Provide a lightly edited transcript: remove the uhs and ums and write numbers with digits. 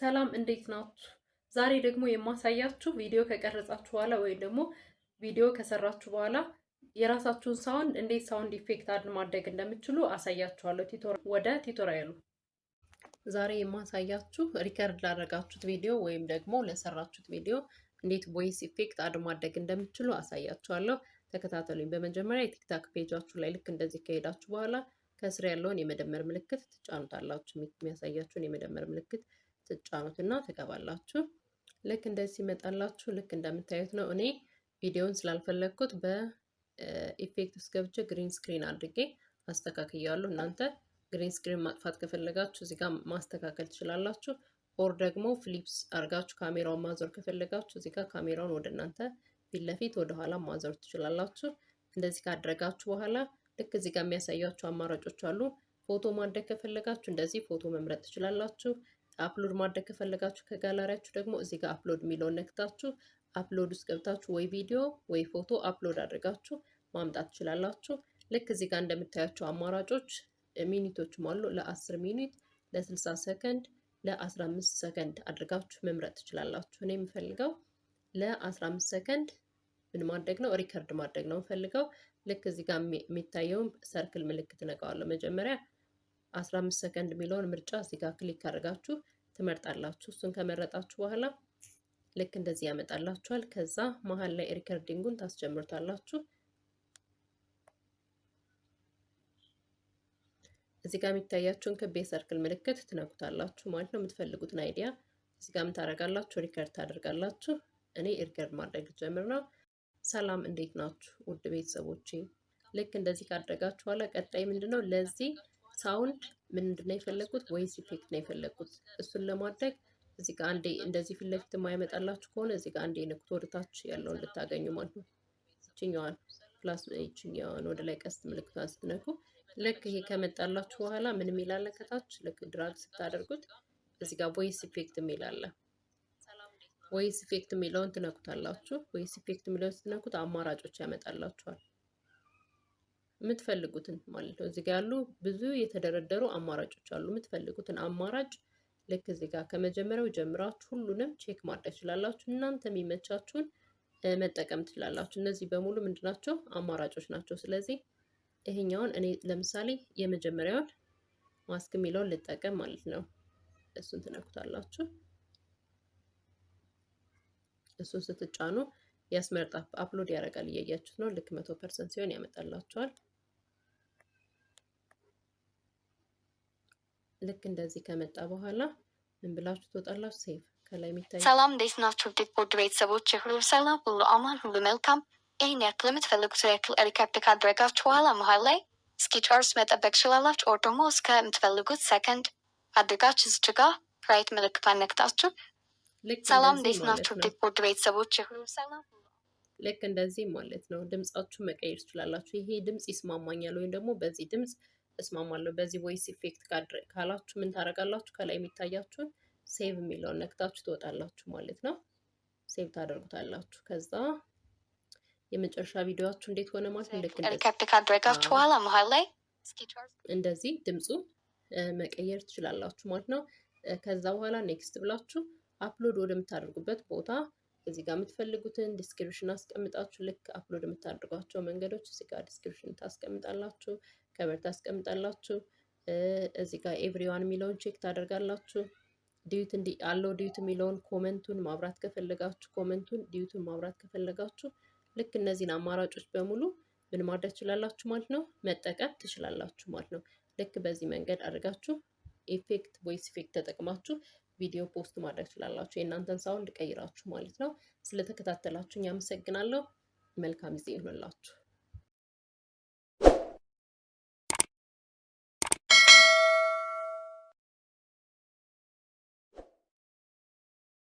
ሰላም እንዴት ናችሁ? ዛሬ ደግሞ የማሳያችሁ ቪዲዮ ከቀረጻችሁ በኋላ ወይም ደግሞ ቪዲዮ ከሰራችሁ በኋላ የራሳችሁን ሳውንድ እንዴት ሳውንድ ኢፌክት አድ ማድረግ እንደምትችሉ አሳያችኋለሁ። ወደ ቱቶሪያሉ። ዛሬ የማሳያችሁ ሪከርድ ላደረጋችሁት ቪዲዮ ወይም ደግሞ ለሰራችሁት ቪዲዮ እንዴት ቮይስ ኢፌክት አድ ማድረግ እንደምትችሉ አሳያችኋለሁ። ተከታተሉኝ። በመጀመሪያ የቲክታክ ፔጃችሁ ላይ ልክ እንደዚህ ከሄዳችሁ በኋላ ከስር ያለውን የመደመር ምልክት ትጫኑታላችሁ። የሚያሳያችሁን የመደመር ምልክት ትጫኑትና ትገባላችሁ። ልክ እንደዚህ ሲመጣላችሁ ልክ እንደምታዩት ነው። እኔ ቪዲዮውን ስላልፈለግኩት በኢፌክት ውስጥ ገብቼ ግሪን ስክሪን አድርጌ አስተካክያለሁ። እናንተ ግሪን ስክሪን ማጥፋት ከፈለጋችሁ እዚህ ጋር ማስተካከል ትችላላችሁ። ኦር ደግሞ ፍሊፕስ አድርጋችሁ ካሜራውን ማዞር ከፈለጋችሁ እዚህ ጋር ካሜራውን ወደ እናንተ ፊት ለፊት ወደ ኋላ ማዞር ትችላላችሁ። እንደዚህ ካደረጋችሁ በኋላ ልክ እዚህ ጋር የሚያሳያችሁ አማራጮች አሉ። ፎቶ ማድረግ ከፈለጋችሁ እንደዚህ ፎቶ መምረጥ ትችላላችሁ። አፕሎድ ማድረግ ከፈለጋችሁ ከጋላሪያችሁ ደግሞ እዚህ ጋር አፕሎድ የሚለውን ነክታችሁ አፕሎድ ውስጥ ገብታችሁ ወይ ቪዲዮ ወይ ፎቶ አፕሎድ አድርጋችሁ ማምጣት ትችላላችሁ። ልክ እዚህ ጋር እንደምታያቸው አማራጮች ሚኒቶችም አሉ። ለ10 ሚኒት፣ ለ60 ሰከንድ፣ ለ15 ሰከንድ አድርጋችሁ መምረጥ ትችላላችሁ። እኔ የምፈልገው ለ15 ሰከንድ ምን ማድረግ ነው? ሪከርድ ማድረግ ነው የምፈልገው። ልክ እዚህ ጋር የሚታየውን ሰርክል ምልክት ነካዋለሁ። መጀመሪያ 15 ሰከንድ የሚለውን ምርጫ እዚህ ጋር ክሊክ አድርጋችሁ ትመርጣላችሁ። እሱን ከመረጣችሁ በኋላ ልክ እንደዚህ ያመጣላችኋል። ከዛ መሀል ላይ ሪከርዲንጉን ታስጀምሩታላችሁ። እዚህ ጋር የሚታያችሁን ክብ የሰርክል ምልክት ትነኩታላችሁ ማለት ነው። የምትፈልጉትን አይዲያ እዚህ ጋር ታደርጋላችሁ፣ ሪከርድ ታደርጋላችሁ። እኔ ሪከርድ ማድረግ ጀምር ነው። ሰላም እንዴት ናችሁ ውድ ቤተሰቦቼ? ልክ እንደዚህ ካደረጋችሁ በኋላ ቀጣይ ምንድነው ለዚህ ሳውንድ ምንድነው የፈለኩት? ቮይስ ኢፌክት ነው የፈለኩት። እሱን ለማድረግ እዚህ ጋር አንዴ እንደዚህ ፊት ለፊት የማይመጣላችሁ ከሆነ እዚህ ጋር አንዴ ንክቶ ወደ ታች ያለውን ልታገኙ ማለት ነው። ይችኛዋን ፕላስ ይችኛዋን ወደ ላይ ቀስት ምልክቷን ስትነኩ ልክ ይሄ ከመጣላችሁ በኋላ ምን የሚላለ ከታች ልክ ድራግ ስታደርጉት እዚህ ጋር ቮይስ ኢፌክት የሚላለ ቮይስ ኢፌክት የሚለውን ትነኩታላችሁ። ቮይስ ኢፌክት የሚለውን ስትነኩት አማራጮች ያመጣላችኋል የምትፈልጉትን ማለት ነው። እዚህ ጋር ያሉ ብዙ የተደረደሩ አማራጮች አሉ። የምትፈልጉትን አማራጭ ልክ እዚህ ጋር ከመጀመሪያው ጀምራችሁ ሁሉንም ቼክ ማድረግ ትችላላችሁ። እናንተ የሚመቻችሁን መጠቀም ትችላላችሁ። እነዚህ በሙሉ ምንድናቸው? አማራጮች ናቸው። ስለዚህ ይሄኛውን እኔ ለምሳሌ የመጀመሪያውን ማስክ የሚለውን ልጠቀም ማለት ነው። እሱን ትነኩታላችሁ። እሱን ስትጫኑ ያስመርጣ አፕሎድ ያደርጋል። እያያችሁት ነው። ልክ 100% ሲሆን ያመጣላችኋል። ልክ እንደዚህ ከመጣ በኋላ ምን ብላችሁ ትወጣላችሁ? ሴቭ ከላይ የሚታይ ሰላም እንዴት ናችሁ? ውድ ቤተሰቦች ሁሉ ሰላም፣ ሁሉ አማን፣ ሁሉ መልካም። ይህን ያክል የምትፈልጉት ያክል ሪከርድ ካደረጋችሁ በኋላ መሀል ላይ እስኪጨርስ መጠበቅ ትችላላችሁ። ኦር ደግሞ እስከምትፈልጉት ሰከንድ አድርጋችሁ እዚህ ጋር ራይት ምልክቷን ነክታችሁ ሰላም እንዴት ናችሁ? ውድ ቤተሰቦች ሁሉ ሰላም። ልክ እንደዚህ ማለት ነው። ድምጻችሁ መቀየር ትችላላችሁ። ይሄ ድምጽ ይስማማኛል ወይም ደግሞ በዚህ ድምጽ እስማማለሁ በዚህ ቮይስ ኢፌክት ካላችሁ ምን ታደርጋላችሁ? ከላይ የሚታያችሁን ሴቭ የሚለውን ነክታችሁ ትወጣላችሁ ማለት ነው። ሴቭ ታደርጉታላችሁ። ከዛ የመጨረሻ ቪዲዮአችሁ እንዴት ሆነ ማለት ነው። ልክ ሪከርድ ካደረጋችሁ በኋላ መሀል ላይ እንደዚህ ድምፁ መቀየር ትችላላችሁ ማለት ነው። ከዛ በኋላ ኔክስት ብላችሁ አፕሎድ ወደምታደርጉበት ቦታ እዚህ ጋር የምትፈልጉትን ዲስክሪፕሽን አስቀምጣችሁ ልክ አፕሎድ የምታደርጓቸው መንገዶች እዚህ ጋር ዲስክሪፕሽን ታስቀምጣላችሁ፣ ከበር ታስቀምጣላችሁ። እዚህ ጋር ኤቭሪዋን የሚለውን ቼክ ታደርጋላችሁ። ዲዩት አለው ዲዩት የሚለውን ኮመንቱን ማብራት ከፈለጋችሁ ኮመንቱን፣ ዲዩቱን ማብራት ከፈለጋችሁ ልክ እነዚህን አማራጮች በሙሉ ምን ማድረግ ትችላላችሁ ማለት ነው፣ መጠቀም ትችላላችሁ ማለት ነው። ልክ በዚህ መንገድ አድርጋችሁ ኢፌክት ቮይስ ኢፌክት ተጠቅማችሁ ቪዲዮ ፖስት ማድረግ ትችላላችሁ። የእናንተን ሳውንድ ቀይራችሁ ማለት ነው። ስለተከታተላችሁኝ አመሰግናለሁ። መልካም ጊዜ ይሁንላችሁ።